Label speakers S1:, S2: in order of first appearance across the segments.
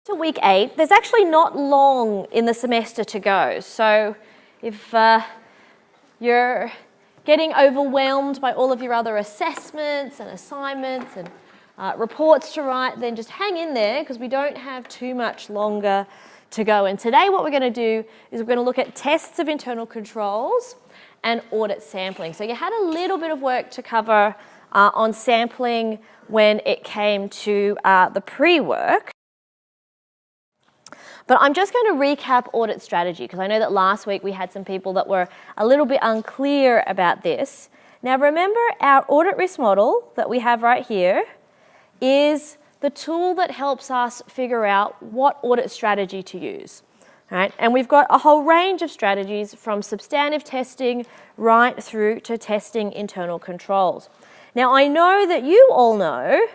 S1: To week 8, there's actually not long in the semester to go. So if you're getting overwhelmed by all of your other assessments and assignments and reports to write, then just hang in there because we don't have too much longer to go. And today what we're going to do is we're going to look at tests of internal controls and audit sampling. So you had a little bit of work to cover on sampling when it came to the pre-work. But I'm just going to recap audit strategy because I know that last week we had some people that were a little bit unclear about this. Now remember, our audit risk model that we have right here is the tool that helps us figure out what audit strategy to use. Right? And we've got a whole range of strategies from substantive testing right through to testing internal controls. Now I know that you all know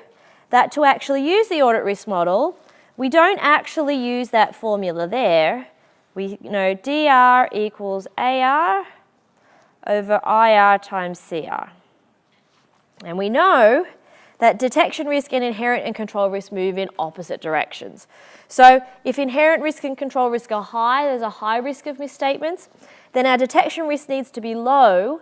S1: that to actually use the audit risk model, we don't actually use that formula there. We know DR equals AR over IR times CR. And we know that detection risk and inherent and control risk move in opposite directions. So if inherent risk and control risk are high, there's a high risk of misstatements, then our detection risk needs to be low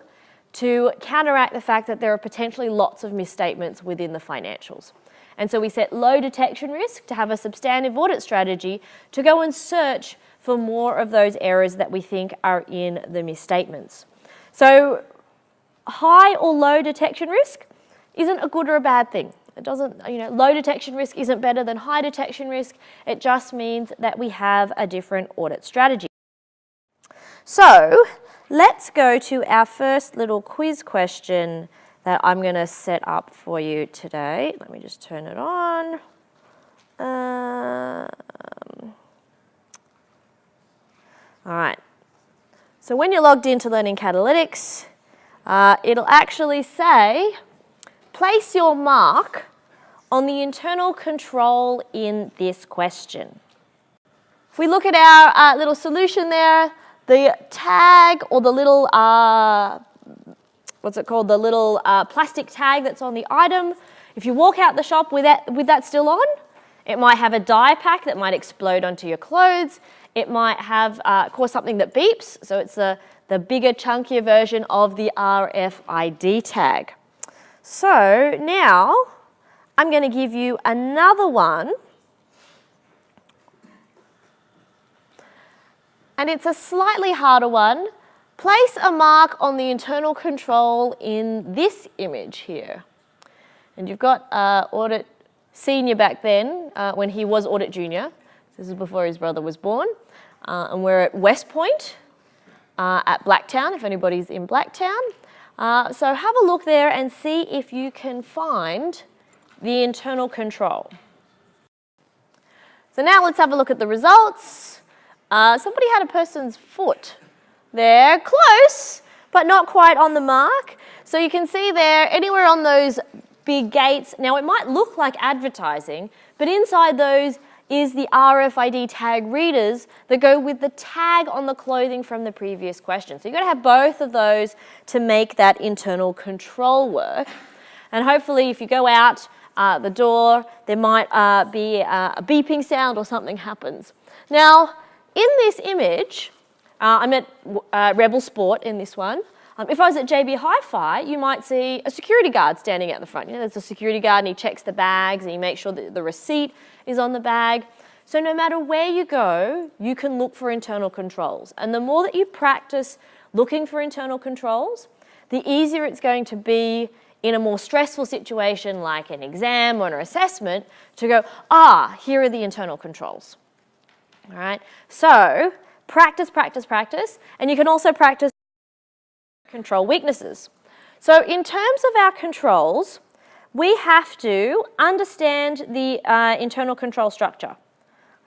S1: to counteract the fact that there are potentially lots of misstatements within the financials. And so we set low detection risk to have a substantive audit strategy to go and search for more of those errors that we think are in the misstatements. So high or low detection risk isn't a good or a bad thing. It doesn't, low detection risk isn't better than high detection risk. It just means that we have a different audit strategy. So let's go to our first little quiz question that I'm going to set up for you today. Let me just turn it on. All right. So when you're logged into Learning Catalytics, it'll actually say, place your mark on the internal control in this question. If we look at our little solution there, the tag or the little the little plastic tag that's on the item. If you walk out the shop with that still on, it might have a dye pack that might explode onto your clothes. It might have cause something that beeps, so it's the bigger, chunkier version of the RFID tag. So now I'm going to give you another one, and it's a slightly harder one. Place a mark on the internal control in this image here. And you've got Audit Senior back then, when he was Audit Junior. This is before his brother was born. And we're at West Point at Blacktown, if anybody's in Blacktown. So have a look there and see if you can find the internal control. So now let's have a look at the results. Somebody had a person's foot. They're close, but not quite on the mark. So you can see there, anywhere on those big gates. Now it might look like advertising, but inside those is the RFID tag readers that go with the tag on the clothing from the previous question. So you've got to have both of those to make that internal control work. And hopefully if you go out the door, there might be a beeping sound or something happens. Now, in this image, I'm at Rebel Sport in this one. If I was at JB Hi-Fi, you might see a security guard standing out the front. There's a security guard and he checks the bags and he makes sure that the receipt is on the bag. So no matter where you go, you can look for internal controls. And the more that you practice looking for internal controls, the easier it's going to be in a more stressful situation like an exam or an assessment to go, here are the internal controls. All right, so practice, practice, practice, and you can also practice control weaknesses. So in terms of our controls, we have to understand the internal control structure.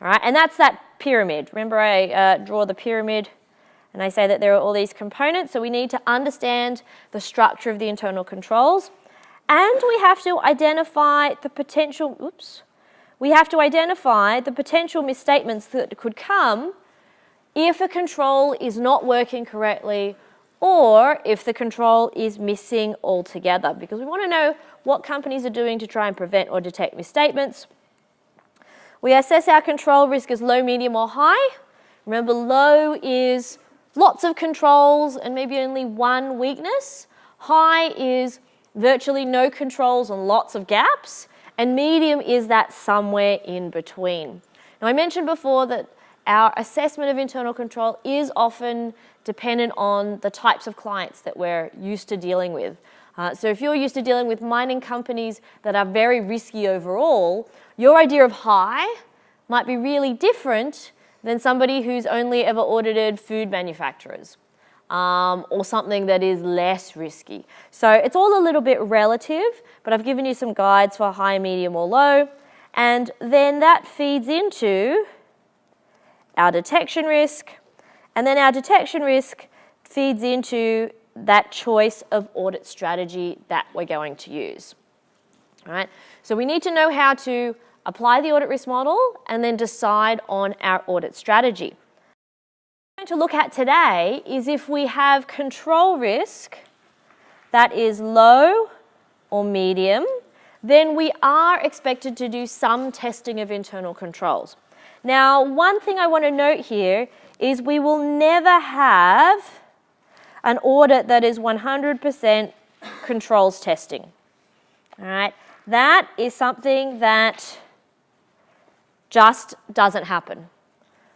S1: All right, and that's that pyramid. Remember I draw the pyramid and I say that there are all these components, so we need to understand the structure of the internal controls, and we have to identify the potential, misstatements that could come if a control is not working correctly or if the control is missing altogether, because we want to know what companies are doing to try and prevent or detect misstatements. We assess our control risk as low, medium or high. Remember, low is lots of controls and maybe only one weakness. High is virtually no controls and lots of gaps. And medium is that somewhere in between. Now, I mentioned before that our assessment of internal control is often dependent on the types of clients that we're used to dealing with. So if you're used to dealing with mining companies that are very risky overall, your idea of high might be really different than somebody who's only ever audited food manufacturers or something that is less risky. So it's all a little bit relative, but I've given you some guides for high, medium or low, and then that feeds into our detection risk, and then our detection risk feeds into that choice of audit strategy that we're going to use. All right? So we need to know how to apply the audit risk model and then decide on our audit strategy. What we're going to look at today is if we have control risk that is low or medium, then we are expected to do some testing of internal controls. Now, one thing I want to note here is we will never have an audit that is 100% controls testing. All right? That is something that just doesn't happen.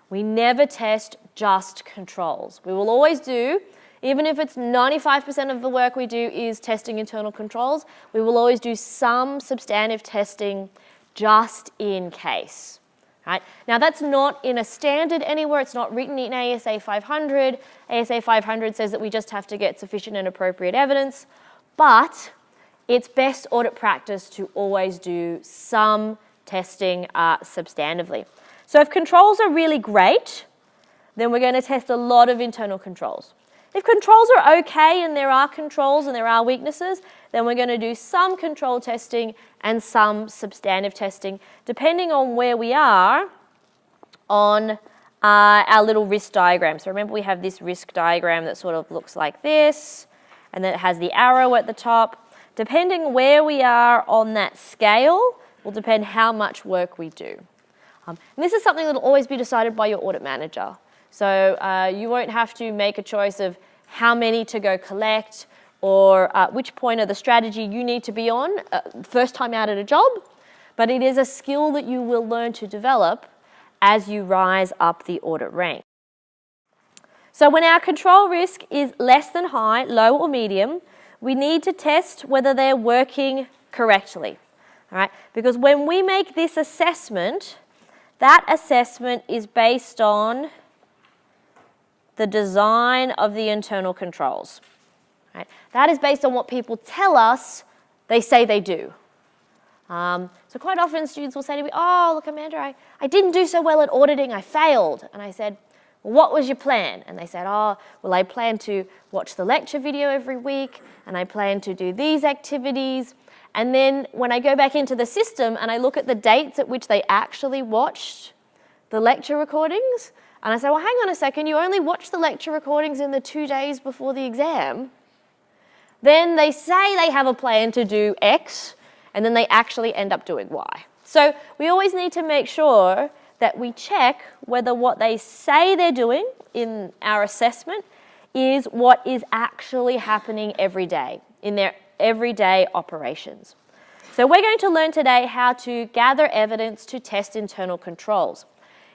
S1: We never test just controls. We will always do, even if it's 95% of the work we do is testing internal controls, we will always do some substantive testing just in case. Right? Now that's not in a standard anywhere, it's not written in ASA 500. ASA 500 says that we just have to get sufficient and appropriate evidence, but it's best audit practice to always do some testing substantively. So if controls are really great, then we're going to test a lot of internal controls. If controls are okay and there are controls and there are weaknesses, then we're going to do some control testing and some substantive testing, depending on where we are on our little risk diagram. So remember, we have this risk diagram that sort of looks like this, and then it has the arrow at the top. Depending where we are on that scale will depend how much work we do. And this is something that will always be decided by your audit manager. So you won't have to make a choice of how many to go collect or which point of the strategy you need to be on first time out at a job, but it is a skill that you will learn to develop as you rise up the audit rank. So when our control risk is less than high, low or medium, we need to test whether they're working correctly. All right? Because when we make this assessment, that assessment is based on the design of the internal controls. Right? That is based on what people tell us they say they do. So quite often students will say to me, oh, look, Amanda, I didn't do so well at auditing, I failed. And I said, well, what was your plan? And they said, oh, well, I plan to watch the lecture video every week, and I plan to do these activities. And then when I go back into the system and I look at the dates at which they actually watched the lecture recordings, and I say, well, hang on a second, you only watched the lecture recordings in the 2 days before the exam. Then they say they have a plan to do X, and then they actually end up doing Y. So we always need to make sure that we check whether what they say they're doing in our assessment is what is actually happening every day in their everyday operations. So we're going to learn today how to gather evidence to test internal controls.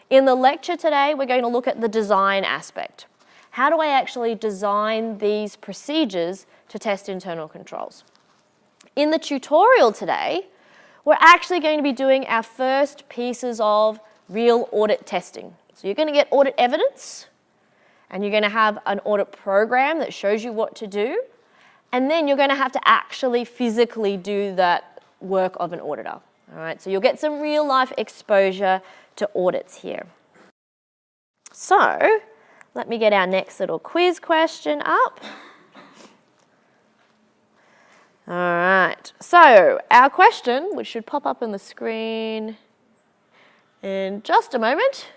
S1: In the lecture today, we're going to look at the design aspect. How do I actually design these procedures to test internal controls? In the tutorial today, we're actually going to be doing our first pieces of real audit testing. So you're going to get audit evidence, and you're going to have an audit program that shows you what to do, and then you're going to have to actually physically do that work of an auditor. All right, so you'll get some real life exposure to audits here. So let me get our next little quiz question up. All right, so our question, which should pop up on the screen in just a moment.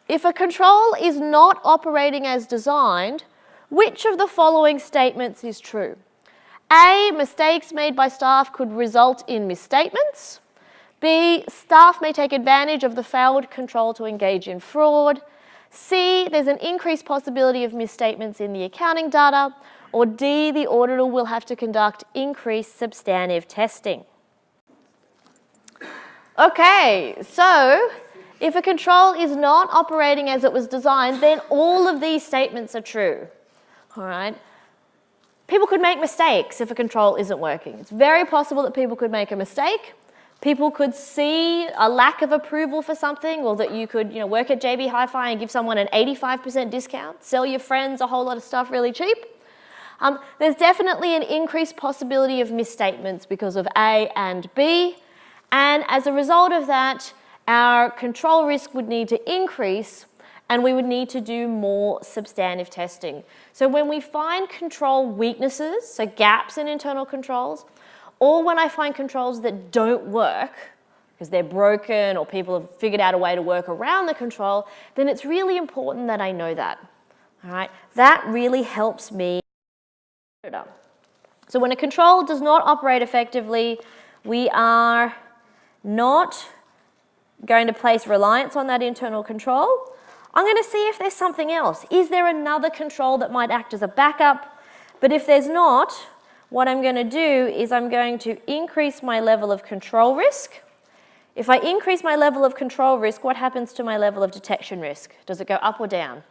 S1: If a control is not operating as designed, which of the following statements is true? A, mistakes made by staff could result in misstatements. B, staff may take advantage of the failed control to engage in fraud. C, there's an increased possibility of misstatements in the accounting data. Or D, the auditor will have to conduct increased substantive testing. Okay, so if a control is not operating as it was designed, then all of these statements are true. All right? People could make mistakes if a control isn't working. It's very possible that people could make a mistake. People could see a lack of approval for something, or that you could, work at JB Hi-Fi and give someone an 85% discount, sell your friends a whole lot of stuff really cheap. There's definitely an increased possibility of misstatements because of A and B, and as a result of that, our control risk would need to increase, and we would need to do more substantive testing. So when we find control weaknesses, so gaps in internal controls, or when I find controls that don't work, because they're broken or people have figured out a way to work around the control, then it's really important that I know that. All right? That really helps me. So when a control does not operate effectively, we are not going to place reliance on that internal control. I'm going to see if there's something else. Is there another control that might act as a backup? But if there's not, what I'm going to do is I'm going to increase my level of control risk. If I increase my level of control risk, what happens to my level of detection risk? Does it go up or down?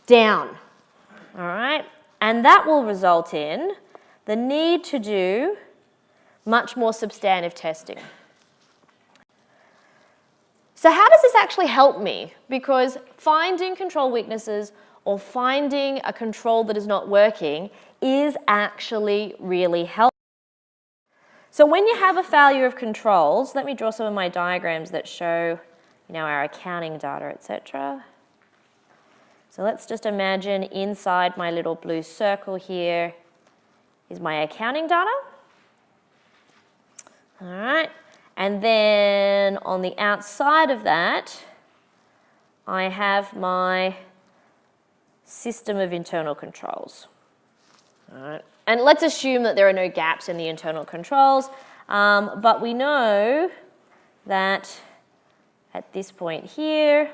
S1: Down. All right? And that will result in the need to do much more substantive testing. So how does this actually help me? Because finding control weaknesses or finding a control that is not working is actually really helpful. So when you have a failure of controls, let me draw some of my diagrams that show, our accounting data, etc. So let's just imagine inside my little blue circle here is my accounting data. All right. And then on the outside of that, I have my system of internal controls. All right. And let's assume that there are no gaps in the internal controls, but we know that at this point here,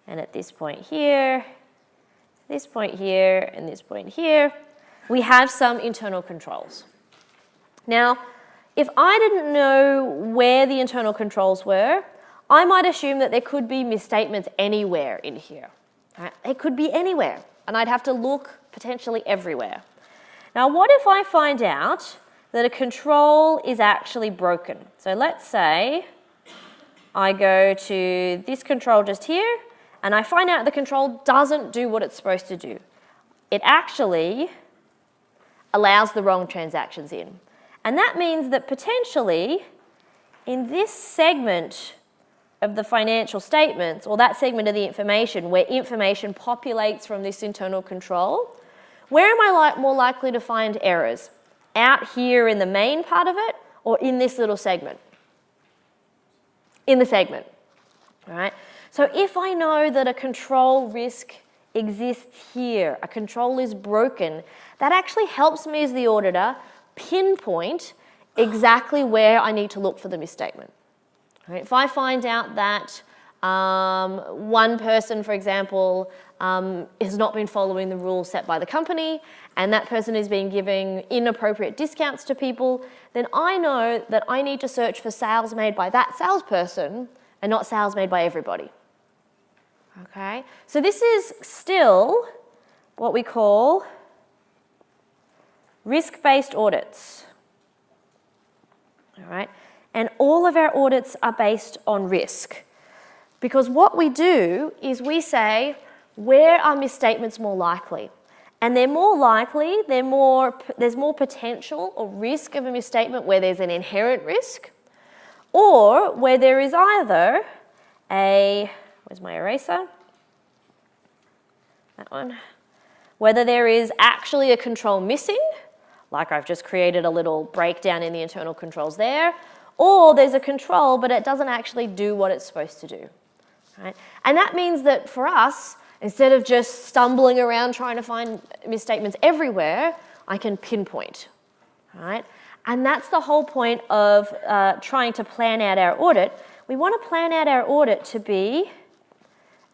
S1: and at this point here, this point here, and this point here, we have some internal controls. Now, if I didn't know where the internal controls were, I might assume that there could be misstatements anywhere in here. Right? They could be anywhere, and I'd have to look potentially everywhere. Now, what if I find out that a control is actually broken? So let's say I go to this control just here, and I find out the control doesn't do what it's supposed to do. It actually allows the wrong transactions in. And that means that potentially in this segment of the financial statements, or that segment of the information where information populates from this internal control, where am I more likely to find errors? Out here in the main part of it, or in this little segment? In the segment, all right? So if I know that a control risk exists here, a control is broken, that actually helps me as the auditor pinpoint exactly where I need to look for the misstatement. Right? If I find out that one person, for example, has not been following the rules set by the company, and that person is being giving inappropriate discounts to people, then I know that I need to search for sales made by that salesperson and not sales made by everybody. Okay? So this is still what we call risk-based audits. All right? And all of our audits are based on risk. Because what we do is we say, where are misstatements more likely? And they're more likely, there's more potential or risk of a misstatement where there's an inherent risk, or where there is either where's my eraser? That one. Whether there is actually a control missing, like I've just created a little breakdown in the internal controls there, or there's a control but it doesn't actually do what it's supposed to do. Right? And that means that for us, instead of just stumbling around trying to find misstatements everywhere, I can pinpoint. Right? And that's the whole point of trying to plan out our audit. We want to plan out our audit to be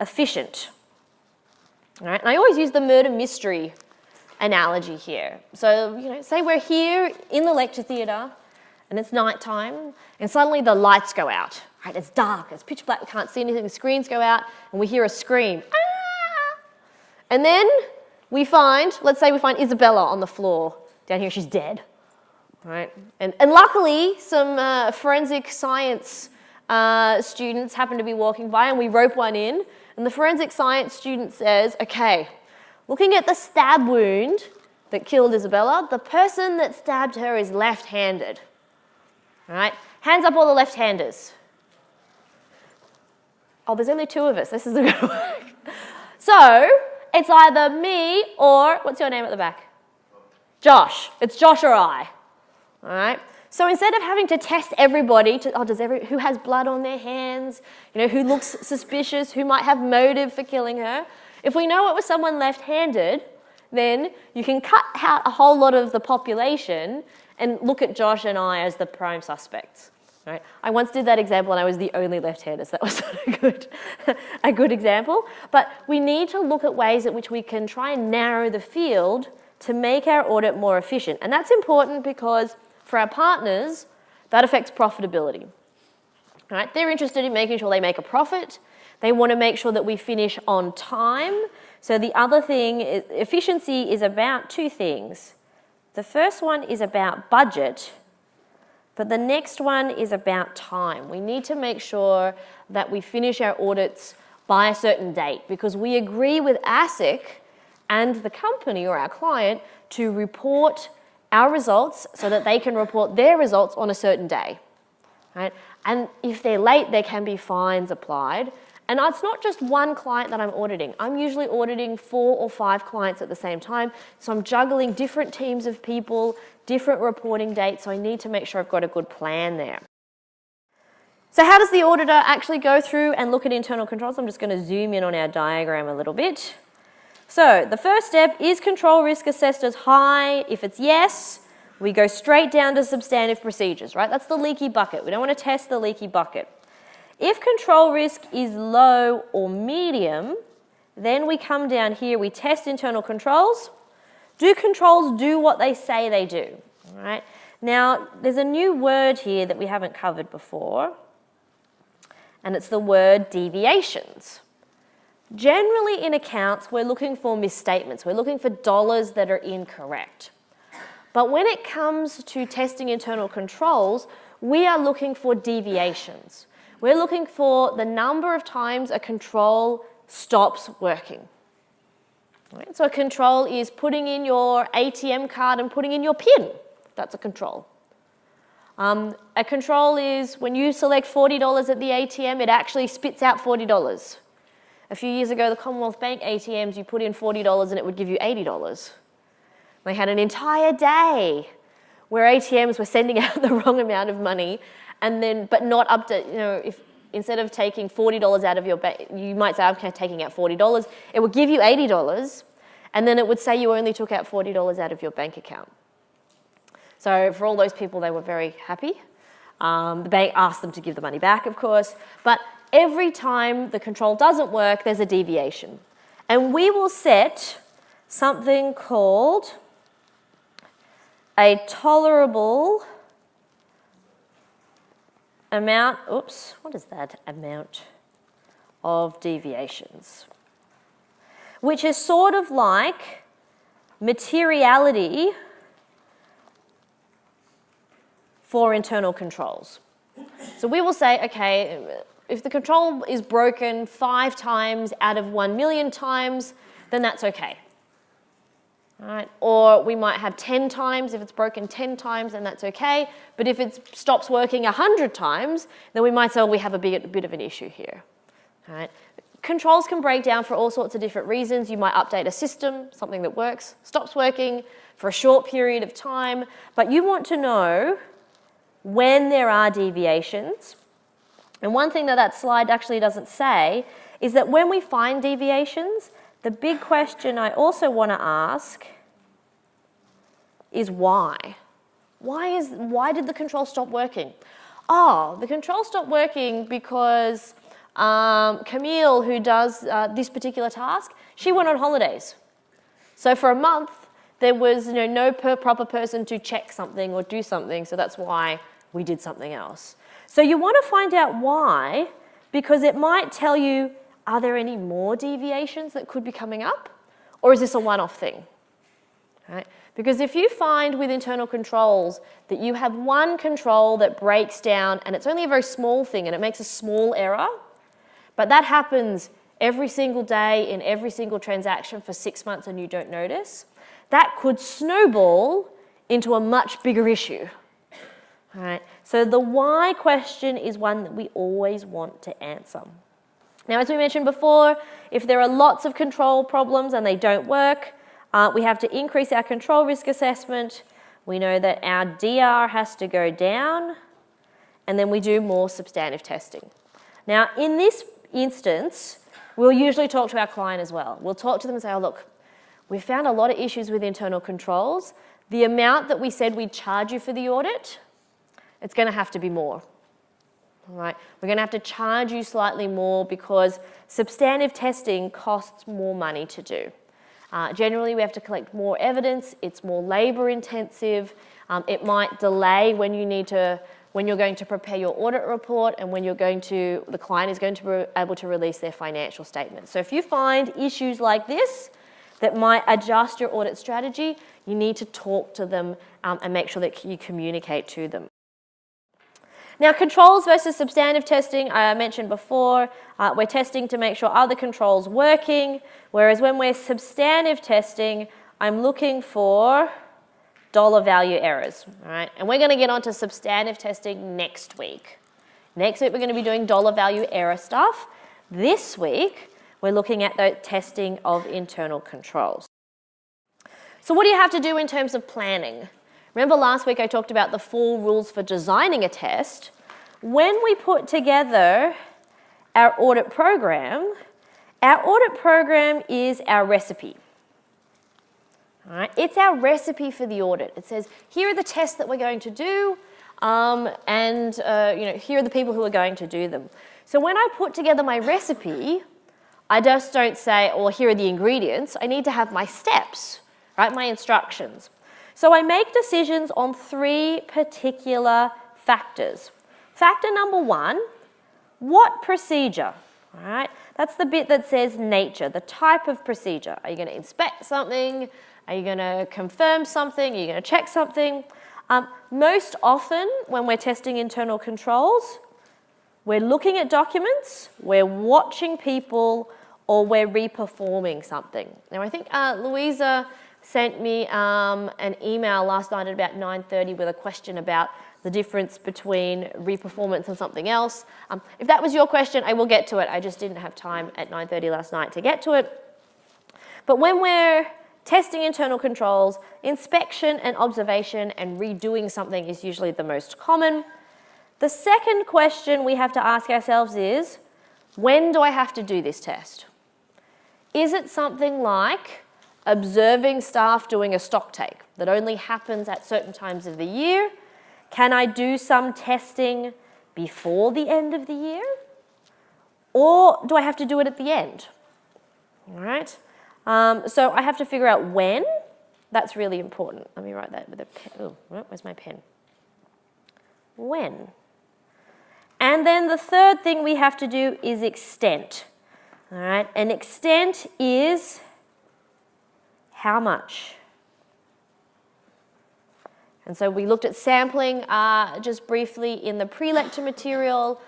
S1: efficient. All right? And I always use the murder mystery analogy here. So, say we're here in the lecture theatre and it's nighttime and suddenly the lights go out. Right? It's dark, it's pitch black, we can't see anything, the screens go out and we hear a scream. Ah! And then let's say we find Isabella on the floor down here, she's dead. Right? And luckily some forensic science students happen to be walking by and we rope one in and the forensic science student says, okay, looking at the stab wound that killed Isabella, the person that stabbed her is left-handed. All right? Hands up all the left-handers. Oh, there's only 2 of us. This isn't going to work. So, it's either me or, what's your name at the back? Josh. It's Josh or I. All right? So instead of having to test everybody, who has blood on their hands, who looks suspicious, who might have motive for killing her, if we know it was someone left-handed, then you can cut out a whole lot of the population and look at Josh and I as the prime suspects. Right? I once did that example and I was the only left-hander, so that was not a good example. But we need to look at ways in which we can try and narrow the field to make our audit more efficient. And that's important because for our partners, that affects profitability. Right? They're interested in making sure they make a profit. They want to make sure that we finish on time. So the other thing, efficiency is about 2 things. The first one is about budget, but the next one is about time. We need to make sure that we finish our audits by a certain date because we agree with ASIC and the company or our client to report our results so that they can report their results on a certain day. Right? And if they're late, there can be fines applied. And it's not just one client that I'm auditing. I'm usually auditing 4 or 5 clients at the same time. So I'm juggling different teams of people, different reporting dates. So I need to make sure I've got a good plan there. So how does the auditor actually go through and look at internal controls? I'm just going to zoom in on our diagram a little bit. So the first step, is control risk assessed as high? If it's yes, we go straight down to substantive procedures, right? That's the leaky bucket. We don't want to test the leaky bucket. If control risk is low or medium, then we come down here, we test internal controls. Do controls do what they say they do? All right. Now, there's a new word here that we haven't covered before, and it's the word deviations. Generally in accounts, we're looking for misstatements. We're looking for dollars that are incorrect. But when it comes to testing internal controls, we are looking for deviations. We're looking for the number of times a control stops working. Right? So a control is putting in your ATM card and putting in your PIN. That's a control. A control is when you select $40 at the ATM, it actually spits out $40. A few years ago, the Commonwealth Bank ATMs, you put in $40 and it would give you $80. They had an entire day where ATMs were sending out the wrong amount of money, and then, but not up to, if instead of taking $40 out of your bank, you might say, I'm taking out $40. It would give you $80, and then it would say you only took out $40 out of your bank account. So for all those people, they were very happy. The bank asked them to give the money back, of course, but every time the control doesn't work, there's a deviation. And we will set something called a tolerable amount, what is that amount of deviations? Which is sort of like materiality for internal controls. So we will say, okay, if the control is broken 5 times out of 1 million times, then that's okay. All right? Or we might have 10 times. If it's broken 10 times, then that's okay. But if it stops working 100 times, then we might say, well, we have a bit of an issue here. All right? Controls can break down for all sorts of different reasons. You might update a system, something that works, stops working for a short period of time. But you want to know when there are deviations. And one thing that slide actually doesn't say is that when we find deviations, the big question I also want to ask is why. Why did the control stop working? Oh, the control stopped working because Camille, who does this particular task, she went on holidays. So for a month, there was no proper person to check something or do something, so that's why we did something else. So you want to find out why, because it might tell you, are there any more deviations that could be coming up? Or is this a one-off thing? Right? Because if you find with internal controls that you have one control that breaks down and it's only a very small thing and it makes a small error, but that happens every single day in every single transaction for 6 months and you don't notice, that could snowball into a much bigger issue. All right? So the why question is one that we always want to answer. Now, as we mentioned before, if there are lots of control problems and they don't work, we have to increase our control risk assessment. We know that our DR has to go down, and then we do more substantive testing. Now, in this instance, we'll usually talk to our client as well. We'll talk to them and say, oh, look, we found a lot of issues with internal controls. The amount that we said we'd charge you for the audit, it's going to have to be more. All right? We're going to have to charge you slightly more because substantive testing costs more money to do. Generally, we have to collect more evidence. It's more labour intensive. It might delay when you're going to prepare your audit report and when the client is going to be able to release their financial statements. So if you find issues like this that might adjust your audit strategy, you need to talk to them and make sure that you communicate to them. Now, controls versus substantive testing, I mentioned before, we're testing to make sure are the controls working, whereas when we're substantive testing, I'm looking for dollar value errors, all right? And we're going to get onto substantive testing next week. Next week, we're going to be doing dollar value error stuff. This week, we're looking at the testing of internal controls. So what do you have to do in terms of planning? Remember last week I talked about the 4 rules for designing a test. When we put together our audit program is our recipe. All right? It's our recipe for the audit. It says, here are the tests that we're going to do, and here are the people who are going to do them. So when I put together my recipe, I just don't say, well, here are the ingredients. I need to have my steps, right? My instructions. So I make decisions on 3 particular factors. Factor number 1, what procedure? All right, that's the bit that says nature, the type of procedure. Are you going to inspect something? Are you going to confirm something? Are you going to check something? Most often when we're testing internal controls, we're looking at documents, we're watching people, or we're reperforming something. Now I think Louisa sent me an email last night at about 9:30 with a question about the difference between reperformance and something else. If that was your question, I will get to it. I just didn't have time at 9:30 last night to get to it. But when we're testing internal controls, inspection and observation and redoing something is usually the most common. The second question we have to ask ourselves is, when do I have to do this test? Is it something like observing staff doing a stock take that only happens at certain times of the year? Can I do some testing before the end of the year? Or do I have to do it at the end? All right. So I have to figure out when. That's really important. Let me write that with a pen. Oh, where's my pen? When. And then the third thing we have to do is extent. All right. And extent is how much? And so we looked at sampling just briefly in the pre-lecture material,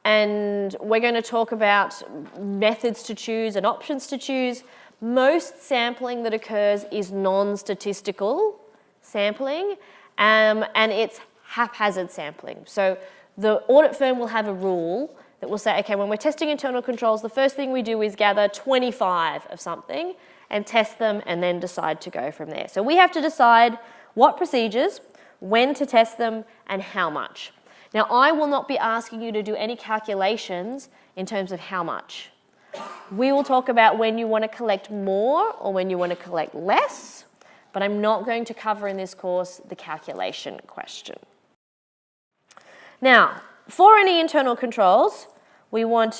S1: and we're going to talk about methods to choose and options to choose. Most sampling that occurs is non-statistical sampling, and it's haphazard sampling. So the audit firm will have a rule that will say, okay, when we're testing internal controls, the first thing we do is gather 25 of something and test them and then decide to go from there. So we have to decide what procedures, when to test them, and how much. Now, I will not be asking you to do any calculations in terms of how much. We will talk about when you want to collect more or when you want to collect less. but I'm not going to cover in this course the calculation question. Now, for any internal controls, we have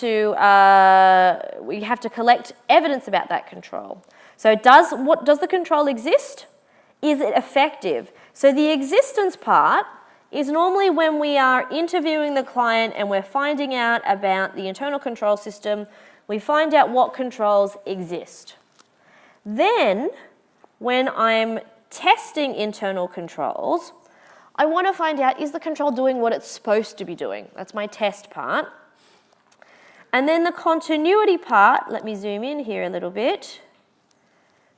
S1: to collect evidence about that control. So does the control exist? Is it effective? So the existence part is normally when we are interviewing the client and we're finding out about the internal control system, we find out what controls exist. Then, when I'm testing internal controls, I want to find out, is the control doing what it's supposed to be doing? That's my test part. And then the continuity part, let me zoom in here a little bit,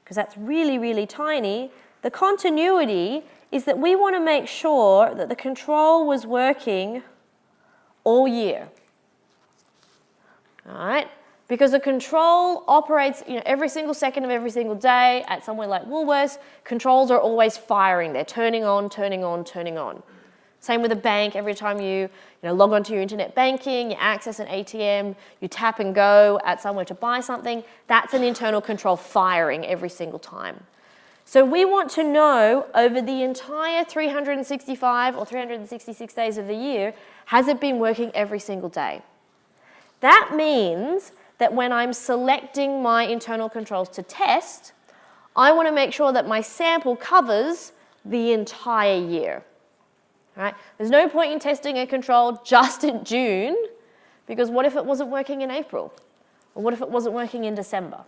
S1: because that's really, really tiny. The continuity is that we want to make sure that the control was working all year. All right? Because a control operates, every single second of every single day. At somewhere like Woolworths, controls are always firing. They're turning on, turning on, turning on. Same with a bank. Every time you log onto your internet banking, you access an ATM, you tap and go at somewhere to buy something, that's an internal control firing every single time. So we want to know over the entire 365 or 366 days of the year, has it been working every single day? That means that when I'm selecting my internal controls to test, I want to make sure that my sample covers the entire year. Right? There's no point in testing a control just in June, because what if it wasn't working in April? Or what if it wasn't working in December?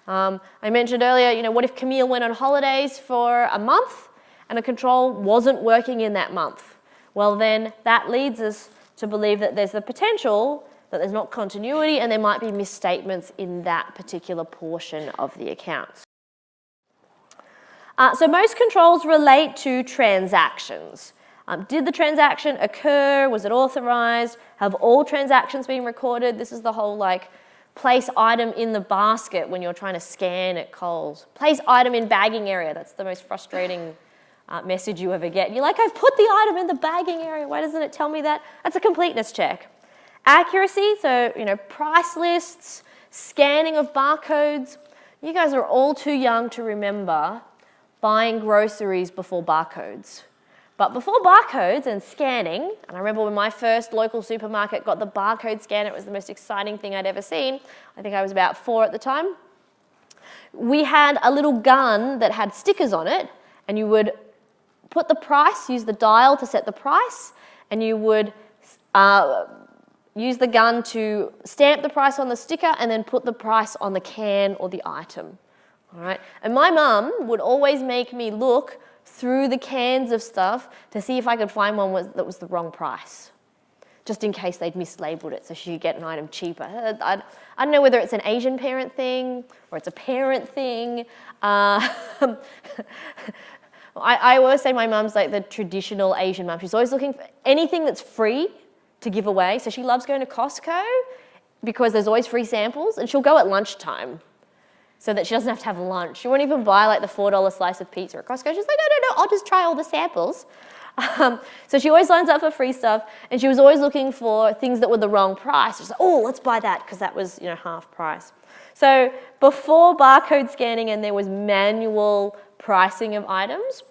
S1: I mentioned earlier, what if Camille went on holidays for a month and a control wasn't working in that month? Well, then that leads us to believe that there's the potential that there's not continuity and there might be misstatements in that particular portion of the accounts. So most controls relate to transactions. Did the transaction occur? Was it authorized? Have all transactions been recorded? This is the whole place item in the basket when you're trying to scan at Coles. Place item in bagging area. That's the most frustrating message you ever get. You're like, I've put the item in the bagging area. Why doesn't it tell me that? That's a completeness check. Accuracy, so price lists, scanning of barcodes. You guys are all too young to remember buying groceries before barcodes. But before barcodes and scanning, and I remember when my first local supermarket got the barcode scanner, it was the most exciting thing I'd ever seen. I think I was about 4 at the time. We had a little gun that had stickers on it, and you would put the price, use the dial to set the price, and you would use the gun to stamp the price on the sticker and then put the price on the can or the item. All right? And my mum would always make me look through the cans of stuff to see if I could find one that was the wrong price, just in case they'd mislabeled it so she could get an item cheaper. I don't know whether it's an Asian parent thing or it's a parent thing. I always say my mum's like the traditional Asian mum. She's always looking for anything that's free to give away. So she loves going to Costco because there's always free samples, and she'll go at lunchtime so that she doesn't have to have lunch. She won't even buy the $4 slice of pizza at Costco. She's like, no, I'll just try all the samples. So she always lines up for free stuff, and she was always looking for things that were the wrong price. She's like, oh, let's buy that because that was half price. So before barcode scanning and there was manual pricing of items,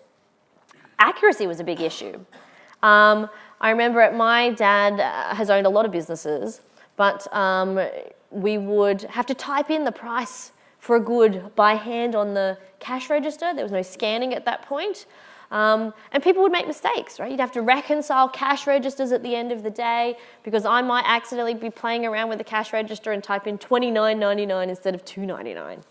S1: accuracy was a big issue. I remember my dad has owned a lot of businesses, but we would have to type in the price for a good by hand on the cash register. There was no scanning at that point. And people would make mistakes, right? You'd have to reconcile cash registers at the end of the day because I might accidentally be playing around with the cash register and type in $29.99 instead of $2.99.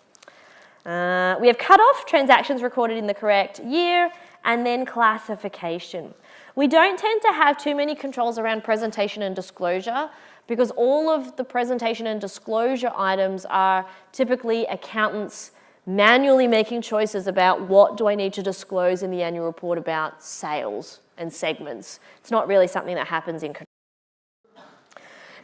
S1: We have cutoff, transactions recorded in the correct year, and then classification. We don't tend to have too many controls around presentation and disclosure because all of the presentation and disclosure items are typically accountants manually making choices about what do I need to disclose in the annual report about sales and segments. It's not really something that happens in control.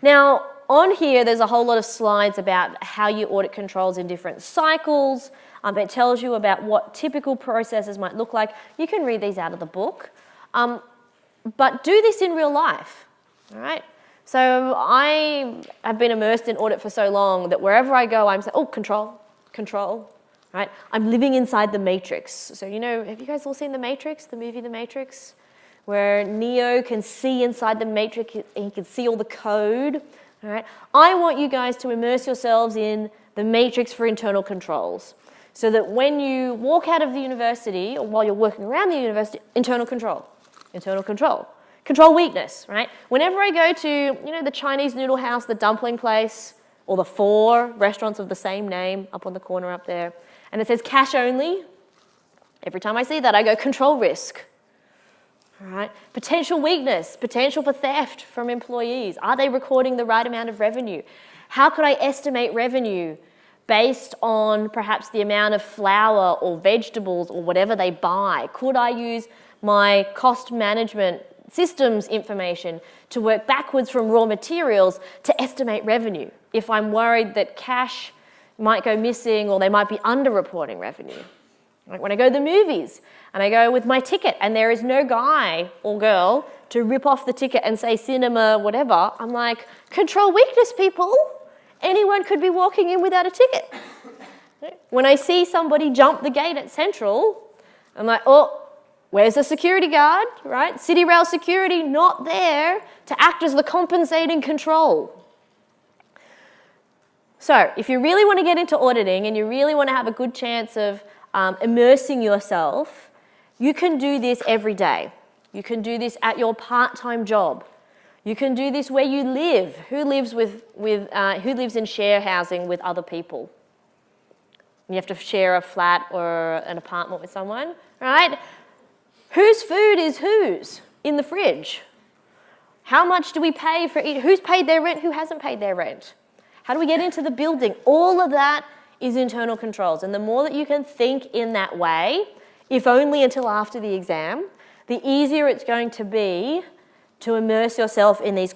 S1: Now, on here, there's a whole lot of slides about how you audit controls in different cycles. It tells you about what typical processes might look like. You can read these out of the book. But do this in real life, all right? So I have been immersed in audit for so long that wherever I go, I'm saying, oh, control, control, right? I'm living inside the Matrix. So, you know, have you guys all seen The Matrix, the movie The Matrix? Where Neo can see inside the Matrix and he can see all the code, all right? I want you guys to immerse yourselves in the Matrix for internal controls so that when you walk out of the university or while you're working around the university, internal control, control weakness, right? Whenever I go to, you know, the Chinese noodle house, the dumpling place, or the 4 restaurants of the same name up on the corner up there, and it says cash only, every time I see that, I go control risk. All right. Potential weakness, potential for theft from employees. Are they recording the right amount of revenue? How could I estimate revenue based on perhaps the amount of flour or vegetables or whatever they buy? Could I use my cost management systems information to work backwards from raw materials to estimate revenue if I'm worried that cash might go missing or they might be underreporting revenue? Like when I go to the movies and I go with my ticket and there is no guy or girl to rip off the ticket and say cinema, whatever, I'm like, control weakness, people. Anyone could be walking in without a ticket. When I see somebody jump the gate at Central, I'm like, oh, where's the security guard, right? City Rail security not there to act as the compensating control. So if you really want to get into auditing and you really want to have a good chance of immersing yourself, you can do this every day. You can do this at your part-time job. You can do this where you live. Who lives in share housing with other people? You have to share a flat or an apartment with someone, right? Whose food is whose in the fridge? How much do we pay for each? Who's paid their rent? Who hasn't paid their rent? How do we get into the building? All of that is internal controls. And the more that you can think in that way, if only until after the exam, the easier it's going to be to immerse yourself in these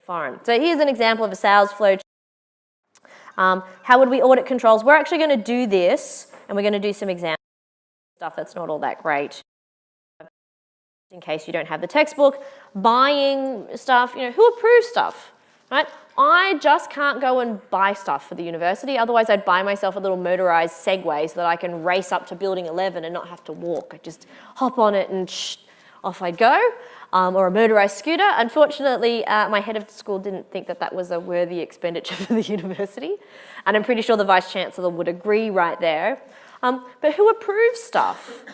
S1: environments. So here's an example of a sales flow. How would we audit controls? We're actually going to do this, and we're going to do some exam stuff that's not all that great. In case you don't have the textbook, buying stuff, you know, who approves stuff, right? I just can't go and buy stuff for the university. Otherwise, I'd buy myself a little motorized Segway so that I can race up to building 11 and not have to walk. I'd just hop on it and off I'd go. Or a motorized scooter. Unfortunately, my head of school didn't think that that was a worthy expenditure for the university. And I'm pretty sure the Vice Chancellor would agree right there. But who approves stuff?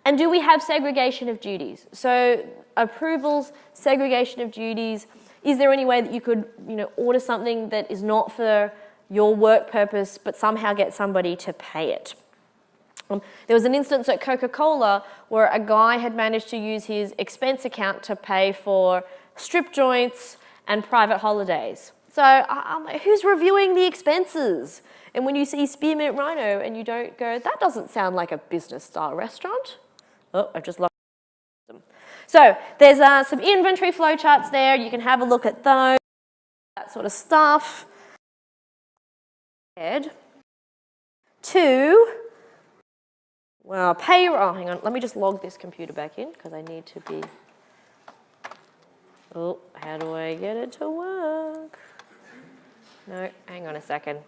S1: And do we have segregation of duties? So approvals, segregation of duties. Is there any way that you could, you know, order something that is not for your work purpose, but somehow get somebody to pay it? There was an instance at Coca-Cola where a guy had managed to use his expense account to pay for strip joints and private holidays. So I'm like, who's reviewing the expenses? And when you see Spearmint Rhino and you don't go, that doesn't sound like a business-style restaurant. Oh, I've just lost them. So there's some inventory flowcharts there. You can have a look at those, that sort of stuff. Well, payroll, hang on, let me just log this computer back in because I need to be, oh, how do I get it to work? No, hang on a second.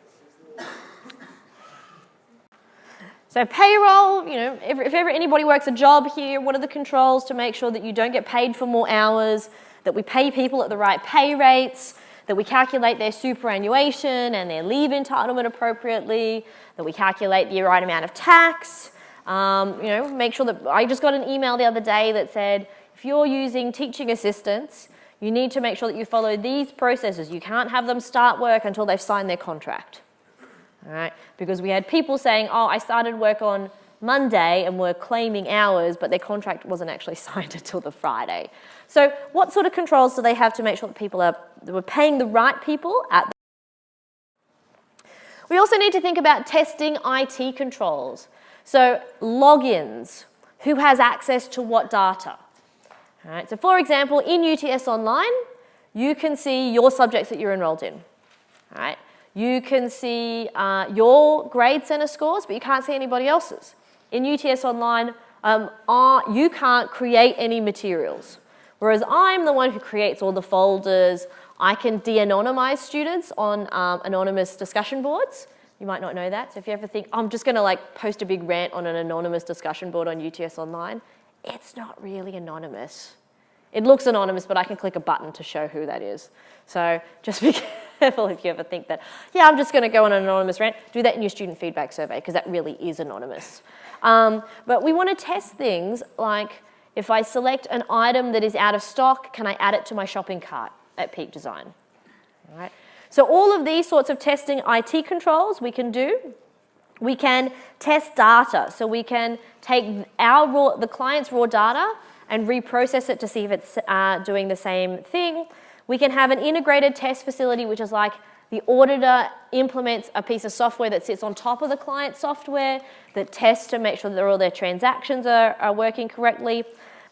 S1: So payroll, you know, if ever anybody works a job here, what are the controls to make sure that you don't get paid for more hours, that we pay people at the right pay rates, that we calculate their superannuation and their leave entitlement appropriately, that we calculate the right amount of tax. You know, make sure that, I just got an email the other day that said, if you're using teaching assistants, you need to make sure that you follow these processes. You can't have them start work until they've signed their contract. All right? Because we had people saying, oh, I started work on Monday and were claiming hours, but their contract wasn't actually signed until the Friday. So what sort of controls do they have to make sure that people are, that we're paying the right people at the... We also need to think about testing IT controls. So logins, who has access to what data? All right, so for example, in UTS Online, you can see your subjects that you're enrolled in. All right, you can see your grade center scores, but you can't see anybody else's. In UTS Online, you can't create any materials, whereas I'm the one who creates all the folders. I can de-anonymize students on anonymous discussion boards. You might not know that. So if you ever think, I'm just going to like post a big rant on an anonymous discussion board on UTS Online, it's not really anonymous. It looks anonymous, but I can click a button to show who that is. So just be careful if you ever think that, yeah, I'm just going to go on an anonymous rant. Do that in your student feedback survey, because that really is anonymous. But we want to test things like, if I select an item that is out of stock, can I add it to my shopping cart at Peak Design? All right. So all of these sorts of testing IT controls we can do. We can test data. So we can take the client's raw data and reprocess it to see if it's doing the same thing. We can have an integrated test facility, which is like the auditor implements a piece of software that sits on top of the client software that tests to make sure that all their transactions are working correctly.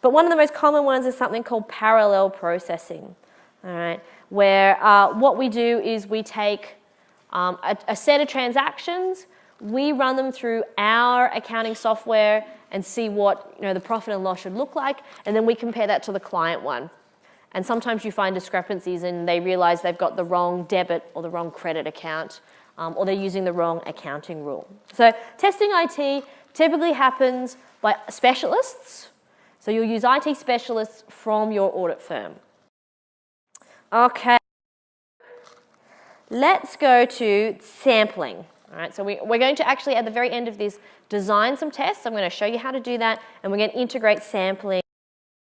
S1: But one of the most common ones is something called parallel processing, all right, where what we do is we take a set of transactions, we run them through our accounting software and see what the profit and loss should look like, and then we compare that to the client one. And sometimes you find discrepancies and they realize they've got the wrong debit or the wrong credit account, or they're using the wrong accounting rule. So testing IT typically happens by specialists. So you'll use IT specialists from your audit firm. Okay, let's go to sampling. All right, so we're going to actually, at the very end of this, design some tests. I'm going to show you how to do that, and we're going to integrate sampling.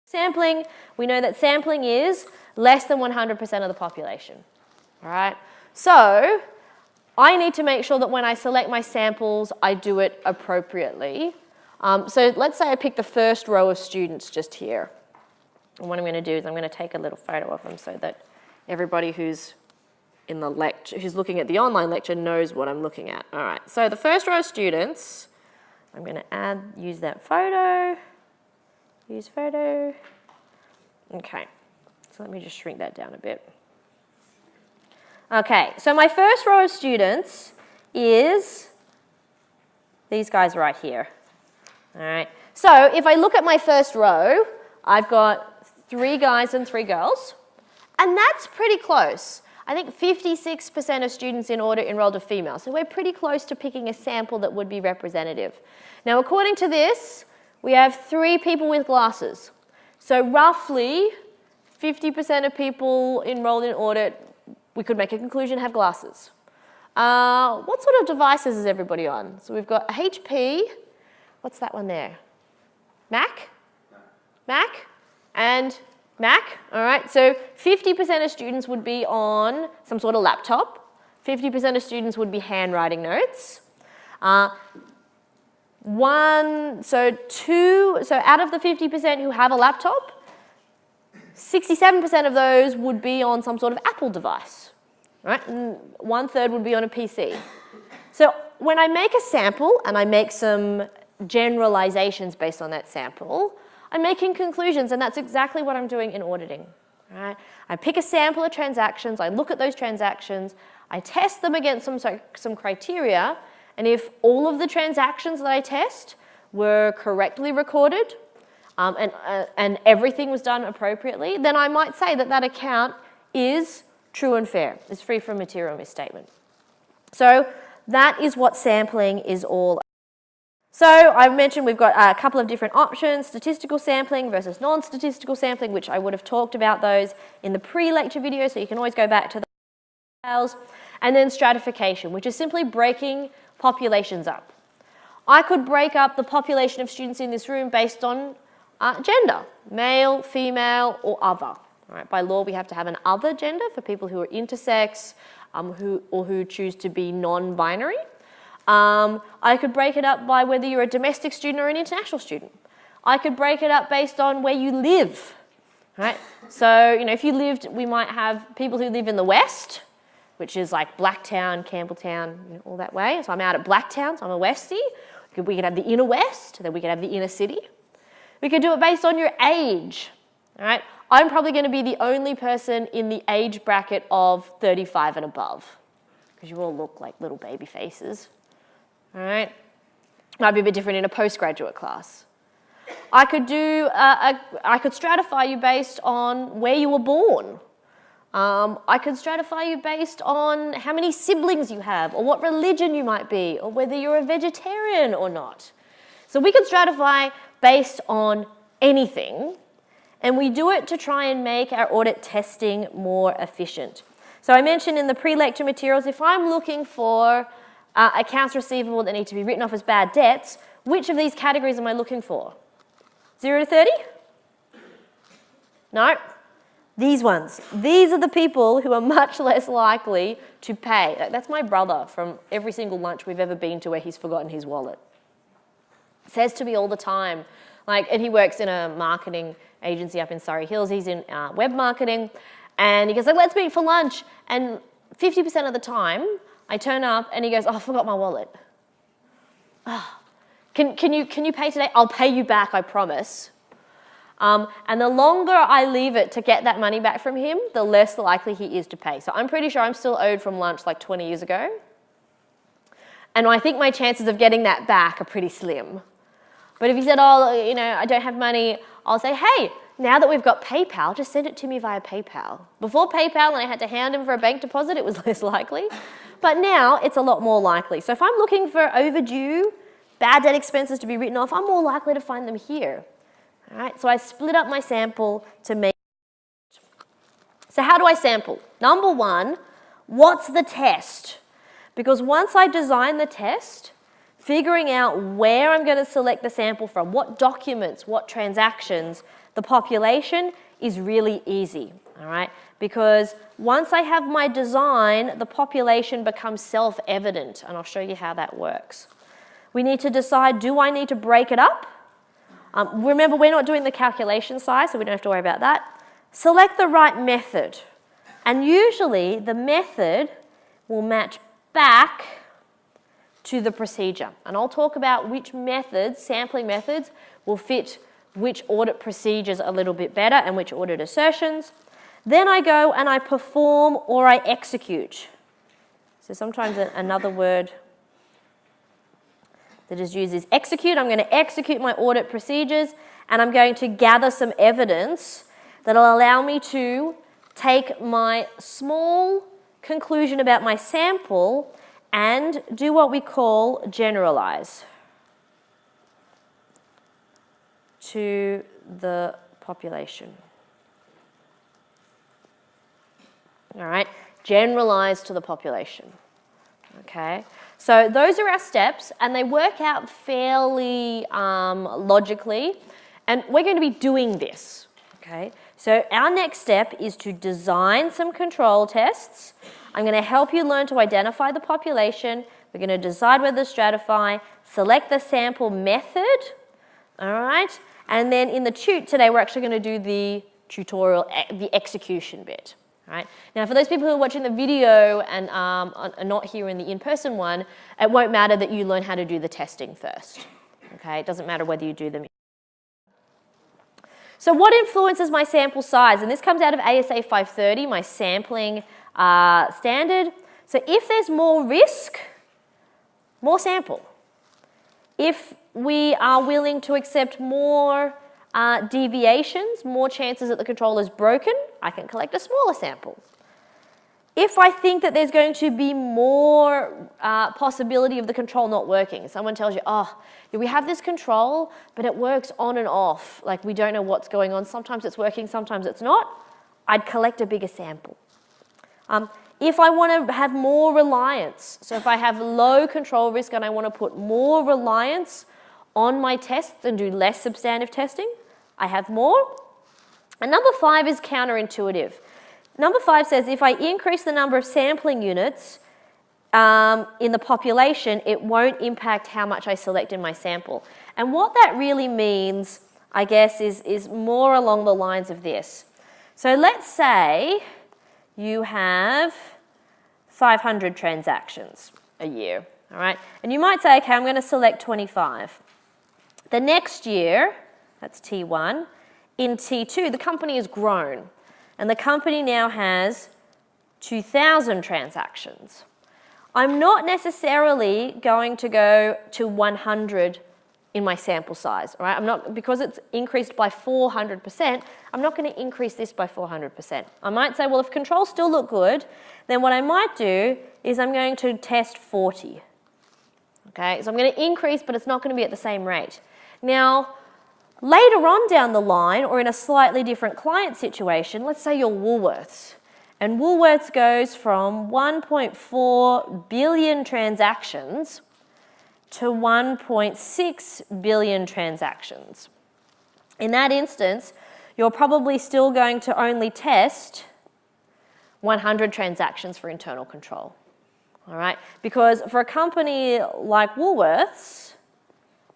S1: Sampling, we know that sampling is less than 100% of the population. All right, so I need to make sure that when I select my samples, I do it appropriately. So let's say I pick the first row of students just here. And what I'm going to do is I'm going to take a little photo of them so that everybody who's in the lecture, who's looking at the online lecture, knows what I'm looking at. All right, so the first row of students, I'm going to use that photo, use photo. Okay, so let me just shrink that down a bit. Okay, so my first row of students is these guys right here. All right, so if I look at my first row, I've got 3 guys and 3 girls, and that's pretty close. I think 56% of students in audit enrolled are female, so we're pretty close to picking a sample that would be representative. Now, according to this, we have 3 people with glasses. So roughly 50% of people enrolled in audit, we could make a conclusion, have glasses. What sort of devices is everybody on? So we've got HP, what's that one there? Mac? Mac? And Mac, all right, so 50% of students would be on some sort of laptop. 50% of students would be handwriting notes. So out of the 50% who have a laptop, 67% of those would be on some sort of Apple device, right? And 1/3 would be on a PC. So when I make a sample and I make some generalizations based on that sample, I'm making conclusions, and that's exactly what I'm doing in auditing. Right? I pick a sample of transactions, I look at those transactions, I test them against some criteria, and if all of the transactions that I test were correctly recorded and everything was done appropriately, then I might say that that account is true and fair, is free from material misstatement. So that is what sampling is all about. So I mentioned we've got a couple of different options, statistical sampling versus non-statistical sampling, which I would have talked about those in the pre-lecture video, so you can always go back to the details. And then stratification, which is simply breaking populations up. I could break up the population of students in this room based on gender, male, female, or other. All right, by law, we have to have an other gender for people who are intersex who choose to be non-binary. I could break it up by whether you're a domestic student or an international student. I could break it up based on where you live, right? So, if you lived, we might have people who live in the West, which is like Blacktown, Campbelltown, all that way. So I'm out at Blacktown, so I'm a Westie. We could have the inner West, then we could have the inner city. We could do it based on your age, all right? I'm probably going to be the only person in the age bracket of 35 and above, because you all look like little baby faces. All right, might be a bit different in a postgraduate class. I could do, I could stratify you based on where you were born. I could stratify you based on how many siblings you have, or what religion you might be, or whether you're a vegetarian or not. So we can stratify based on anything, and we do it to try and make our audit testing more efficient. So I mentioned in the pre-lecture materials, if I'm looking for accounts receivable that need to be written off as bad debts, which of these categories am I looking for? 0 to 30? No. These ones. These are the people who are much less likely to pay. That's my brother from every single lunch we've ever been to where he's forgotten his wallet. Says to me all the time, and he works in a marketing agency up in Surrey Hills. He's in web marketing. And he goes, let's meet for lunch. And 50% of the time, I turn up and he goes, I forgot my wallet. Oh, can you pay today? I'll pay you back, I promise. And the longer I leave it to get that money back from him, the less likely he is to pay. So I'm pretty sure I'm still owed from lunch 20 years ago. And I think my chances of getting that back are pretty slim. But if he said, I don't have money, I'll say, hey, now that we've got PayPal, just send it to me via PayPal. Before PayPal, and I had to hand him for a bank deposit, it was less likely. But now it's a lot more likely. So if I'm looking for overdue, bad debt expenses to be written off, I'm more likely to find them here. All right, so I split up my sample to make. So how do I sample? Number one, what's the test? Because once I design the test, figuring out where I'm going to select the sample from, what documents, what transactions, the population is really easy, all right? Because once I have my design, the population becomes self-evident, and I'll show you how that works. We need to decide, do I need to break it up? Remember, we're not doing the calculation size, so we don't have to worry about that. Select the right method, and usually the method will match back to the procedure. And I'll talk about which methods, sampling methods, will fit which audit procedures a little bit better and which audit assertions. Then I go and I perform or I execute. So sometimes another word that is used is execute. I'm going to execute my audit procedures and I'm going to gather some evidence that will allow me to take my small conclusion about my sample and do what we call generalize to the population. All right, generalize to the population. Okay, so those are our steps and they work out fairly logically, and we're going to be doing this. Okay, so our next step is to design some control tests. I'm going to help you learn to identify the population. We're going to decide whether to stratify, select the sample method, all right? And then in the tute today, we're actually going to do the tutorial, the execution bit, all right? Now, for those people who are watching the video and are not here in the in-person one, it won't matter that you learn how to do the testing first, okay? It doesn't matter whether you do them. So what influences my sample size? And this comes out of ASA 530, my sampling standard. So if there's more risk, more sample. If we are willing to accept more deviations, more chances that the control is broken, I can collect a smaller sample. If I think that there's going to be more possibility of the control not working, someone tells you, oh, we have this control, but it works on and off, like we don't know what's going on, sometimes it's working, sometimes it's not, I'd collect a bigger sample. If I want to have more reliance, so if I have low control risk and I want to put more reliance on my tests and do less substantive testing, I have more. And number 5 is counterintuitive. Number 5 says if I increase the number of sampling units in the population, it won't impact how much I select in my sample. And what that really means, I guess, is more along the lines of this. So let's say you have 500 transactions a year, all right? And you might say, okay, I'm going to select 25. The next year, that's T1, in T2, the company has grown. And the company now has 2,000 transactions. I'm not necessarily going to go to 100 in my sample size, all right? I'm not, because it's increased by 400%, I'm not going to increase this by 400%. I might say, well, if controls still look good, then what I might do is I'm going to test 40. Okay, so I'm going to increase, but it's not going to be at the same rate. Now, later on down the line, or in a slightly different client situation, let's say you're Woolworths, and Woolworths goes from 1.4 billion transactions to 1.6 billion transactions. In that instance, you're probably still going to only test 100 transactions for internal control. All right, because for a company like Woolworths,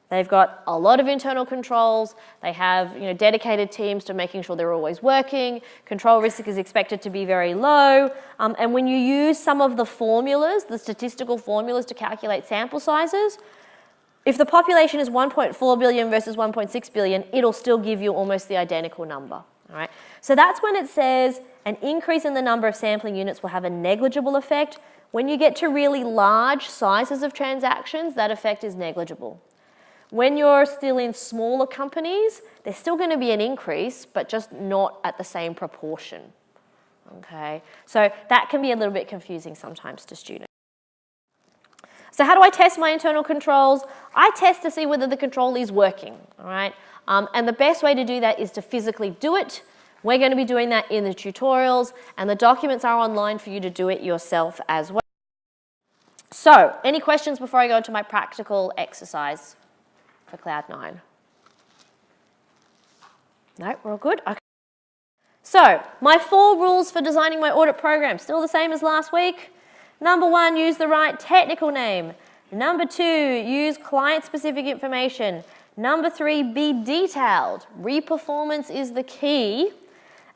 S1: they've got a lot of internal controls. They have, dedicated teams to making sure they're always working. Control risk is expected to be very low. And when you use some of the formulas, the statistical formulas to calculate sample sizes, if the population is 1.4 billion versus 1.6 billion, it'll still give you almost the identical number. All right, so that's when it says an increase in the number of sampling units will have a negligible effect. When you get to really large sizes of transactions, that effect is negligible. When you're still in smaller companies, there's still going to be an increase, but just not at the same proportion. Okay, so that can be a little bit confusing sometimes to students. So how do I test my internal controls? I test to see whether the control is working, all right? And the best way to do that is to physically do it. We're going to be doing that in the tutorials, and the documents are online for you to do it yourself as well. So, any questions before I go into my practical exercise for Cloud 9? No, we're all good? Okay. So, my 4 rules for designing my audit program, still the same as last week. Number 1, use the right technical name. Number 2, use client-specific information. Number 3, be detailed. Re-performance is the key.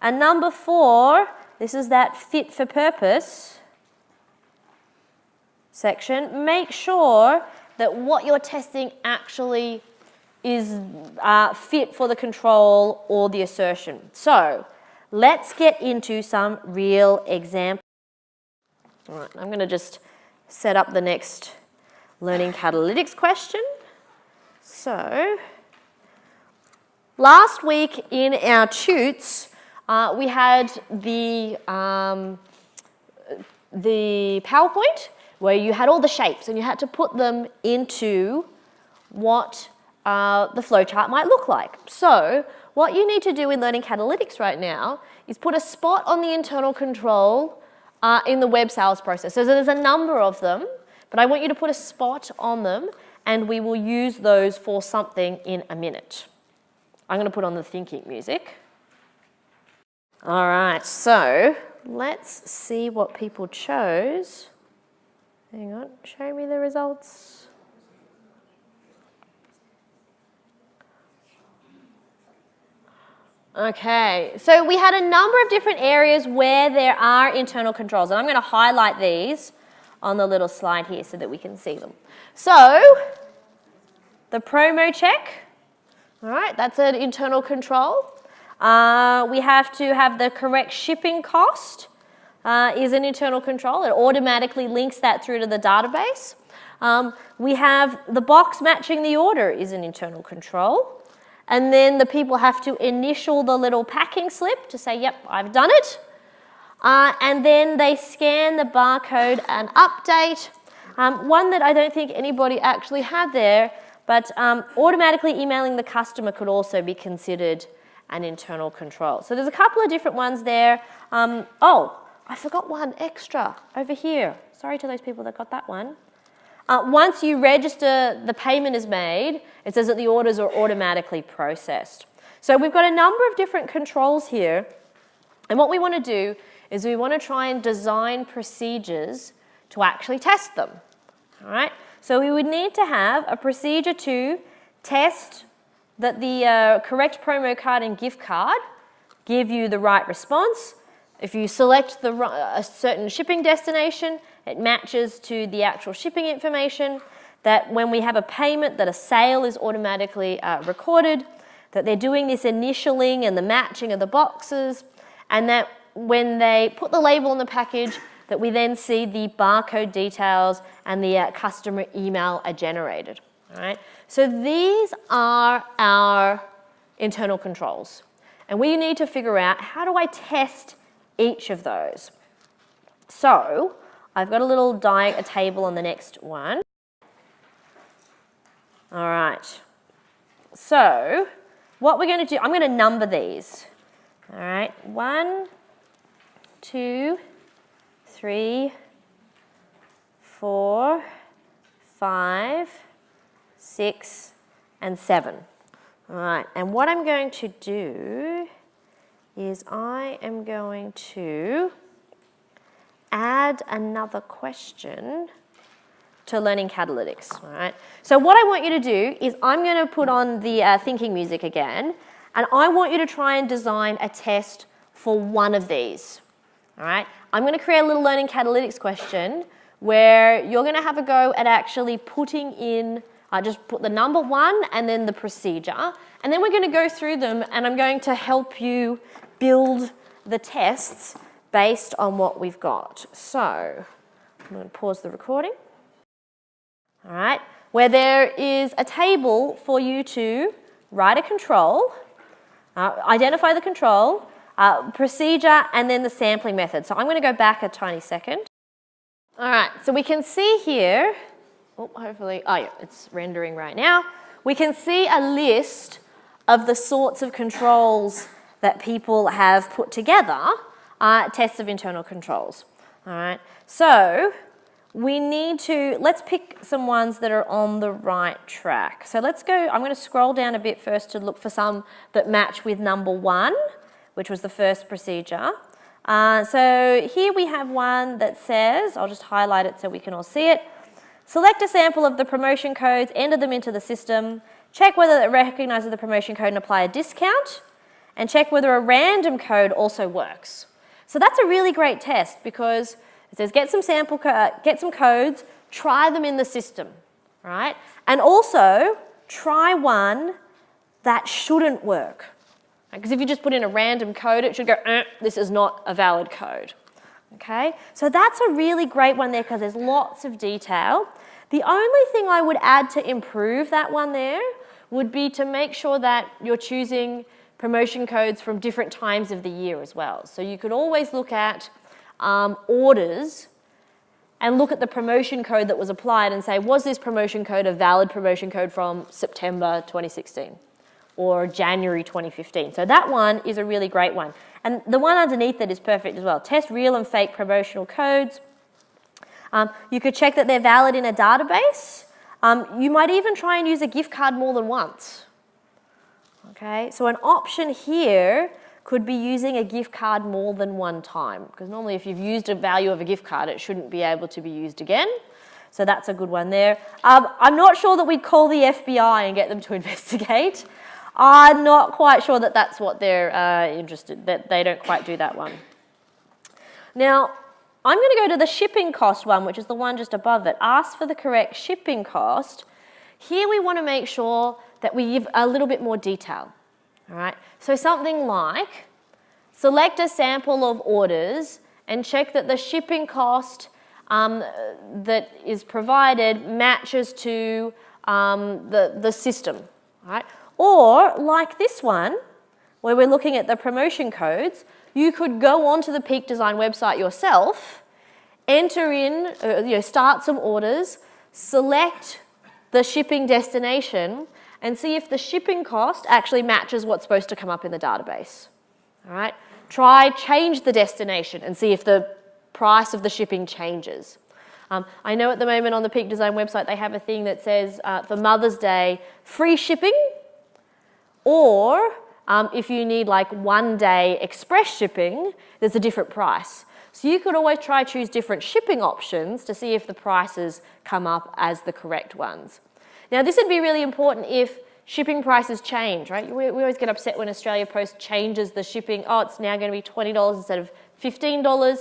S1: And number 4, this is that fit for purpose section. Make sure that what you're testing actually is fit for the control or the assertion. So let's get into some real examples. All right, I'm going to just set up the next learning catalytics question. So last week in our tutes, we had the PowerPoint where you had all the shapes and you had to put them into what the flowchart might look like. So what you need to do in Learning Catalytics right now is put a spot on the internal control in the web sales process. So there's a number of them, but I want you to put a spot on them and we will use those for something in a minute. I'm going to put on the thinking music. All right, so let's see what people chose. Hang on, show me the results. Okay, so we had a number of different areas where there are internal controls, and I'm going to highlight these on the little slide here so that we can see them. So, the promo check, all right, that's an internal control. We have to have the correct shipping cost is an internal control. It automatically links that through to the database. We have the box matching the order is an internal control. And then the people have to initial the little packing slip to say, yep, I've done it. And then they scan the barcode and update. One that I don't think anybody actually had there, but automatically emailing the customer could also be considered an internal control. So there's a couple of different ones there. Oh, I forgot one extra over here. Sorry to those people that got that one. Once you register, the payment is made, it says that the orders are automatically processed. So we've got a number of different controls here. And what we want to do is we want to try and design procedures to actually test them. All right? So we would need to have a procedure to test that the correct promo card and gift card give you the right response. If you select a certain shipping destination, it matches to the actual shipping information. That when we have a payment, that a sale is automatically recorded. That they're doing this initialing and the matching of the boxes. And that when they put the label on the package, that we then see the barcode details and the customer email are generated. All right, so these are our internal controls. And we need to figure out, how do I test each of those? So I've got a table on the next one. All right, so what we're going to do, I'm going to number these. All right, 1, 2, 3, 4, 5, 6, and 7. All right, and what I'm going to do is I am going to add another question to learning catalytics. All right, so what I want you to do is I'm going to put on the thinking music again, and I want you to try and design a test for one of these. All right, I'm going to create a little learning catalytics question where you're going to have a go at actually putting in, just put the number 1 and then the procedure, and then we're going to go through them, and I'm going to help you build the tests based on what we've got. So I'm going to pause the recording. All right, where there is a table for you to write a control, identify the control, procedure, and then the sampling method. So I'm going to go back a tiny second. All right, so we can see here, hopefully, oh yeah, it's rendering right now. We can see a list of the sorts of controls that people have put together, tests of internal controls. All right, so we need to, let's pick some ones that are on the right track. So let's go, I'm going to scroll down a bit first to look for some that match with number 1, which was the first procedure. So here we have one that says, I'll just highlight it so we can all see it. Select a sample of the promotion codes, enter them into the system, check whether it recognises the promotion code and apply a discount, and check whether a random code also works. So that's a really great test because it says get some codes, try them in the system, right? And also try one that shouldn't work. Because if you just put in a random code, it should go, this is not a valid code. Okay, so that's a really great one there because there's lots of detail. The only thing I would add to improve that one there would be to make sure that you're choosing promotion codes from different times of the year as well. So you could always look at orders and look at the promotion code that was applied and say, was this promotion code a valid promotion code from September 2016 or January 2015? So that one is a really great one. And the one underneath it is perfect as well. Test real and fake promotional codes. You could check that they're valid in a database. You might even try and use a gift card more than once. Okay, so an option here could be using a gift card more than one time, because normally if you've used a value of a gift card, it shouldn't be able to be used again. So that's a good one there. I'm not sure that we'd call the FBI and get them to investigate. I'm not quite sure that that's what they're interested, that they don't quite do that one. Now, I'm going to go to the shipping cost one, which is the one just above it. Ask for the correct shipping cost. Here we want to make sure that we give a little bit more detail. All right, so something like select a sample of orders and check that the shipping cost that is provided matches to the system. All right? Or like this one, where we're looking at the promotion codes, you could go onto the Peak Design website yourself, enter in, start some orders, select the shipping destination, and see if the shipping cost actually matches what's supposed to come up in the database. All right? Try change the destination and see if the price of the shipping changes. I know at the moment on the Peak Design website they have a thing that says for Mother's Day, free shipping, or if you need like 1 day express shipping, there's a different price. So you could always choose different shipping options to see if the prices come up as the correct ones. Now this would be really important if shipping prices change, right? We always get upset when Australia Post changes the shipping. Oh, it's now going to be $20 instead of $15.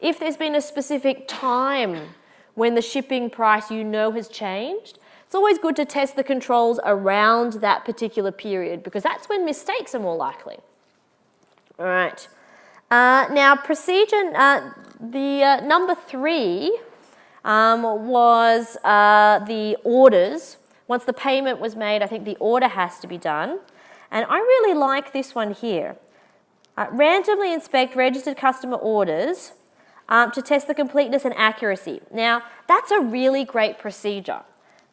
S1: If there's been a specific time when the shipping price has changed, it's always good to test the controls around that particular period because that's when mistakes are more likely. All right. Now, procedure, number 3 was the orders Once the payment was made, I think the order has to be done. And I really like this one here. Randomly inspect registered customer orders to test the completeness and accuracy. Now, that's a really great procedure.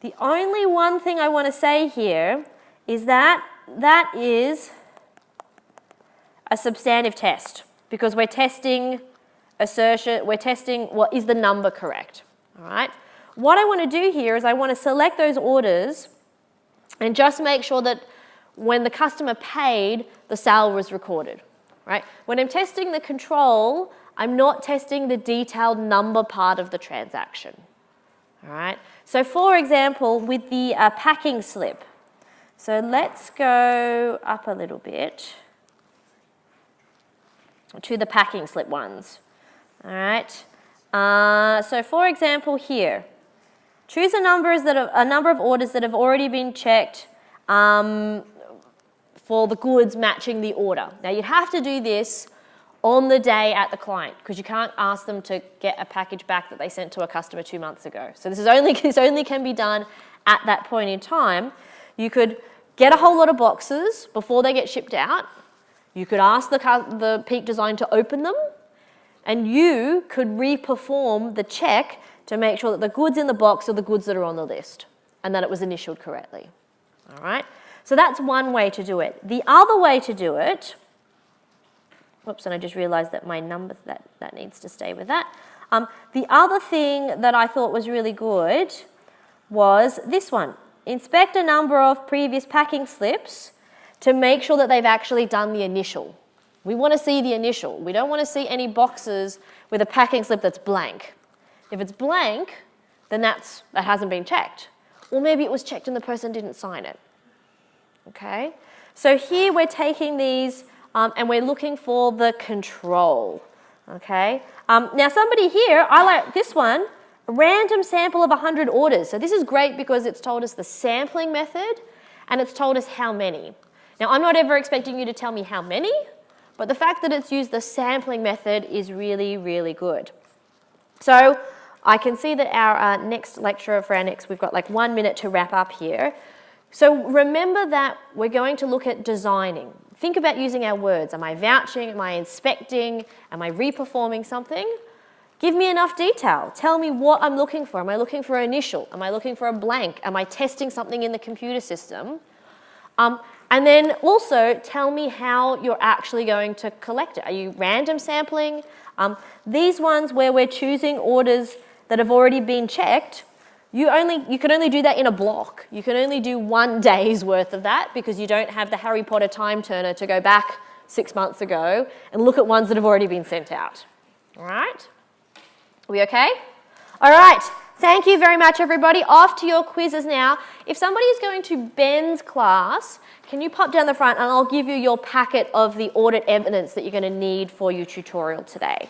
S1: The only one thing I want to say here is that that is a substantive test, because we're testing assertion, we're testing, well, is the number correct, all right? What I want to do here is I want to select those orders and just make sure that when the customer paid, the sale was recorded, right? When I'm testing the control, I'm not testing the detailed number part of the transaction, all right? So for example, with the packing slip, so let's go up a little bit to the packing slip ones, all right? So for example here, choose a number of orders that have already been checked for the goods matching the order. Now you have to do this on the day at the client, because you can't ask them to get a package back that they sent to a customer 2 months ago. So this only can be done at that point in time. You could get a whole lot of boxes before they get shipped out. You could ask the Peak Design to open them, and you could re-perform the check to make sure that the goods in the box are the goods that are on the list and that it was initialed correctly. All right? So that's one way to do it. The other way to do it, whoops, and I just realized that my number, that needs to stay with that. The other thing that I thought was really good was this one. Inspect a number of previous packing slips to make sure that they've actually done the initial. We want to see the initial. We don't want to see any boxes with a packing slip that's blank. If it's blank, then that hasn't been checked. Or maybe it was checked and the person didn't sign it. Okay? So here we're taking these and we're looking for the control. Okay? Now somebody here, I like this one, a random sample of 100 orders. So this is great because it's told us the sampling method and it's told us how many. Now I'm not ever expecting you to tell me how many, but the fact that it's used the sampling method is really, really good. So I can see that our next lecturer for our next, we've got like 1 minute to wrap up here. So remember that we're going to look at designing. Think about using our words. Am I vouching? Am I inspecting? Am I re-performing something? Give me enough detail. Tell me what I'm looking for. Am I looking for an initial? Am I looking for a blank? Am I testing something in the computer system? And then also tell me how you're actually going to collect it. Are you random sampling? These ones where we're choosing orders that have already been checked, you can only do that in a block. You can only do 1 day's worth of that because you don't have the Harry Potter time turner to go back 6 months ago and look at ones that have already been sent out. All right? Are we okay? All right. Thank you very much, everybody. Off to your quizzes now. If somebody is going to Ben's class, can you pop down the front and I'll give you your packet of the audit evidence that you're going to need for your tutorial today.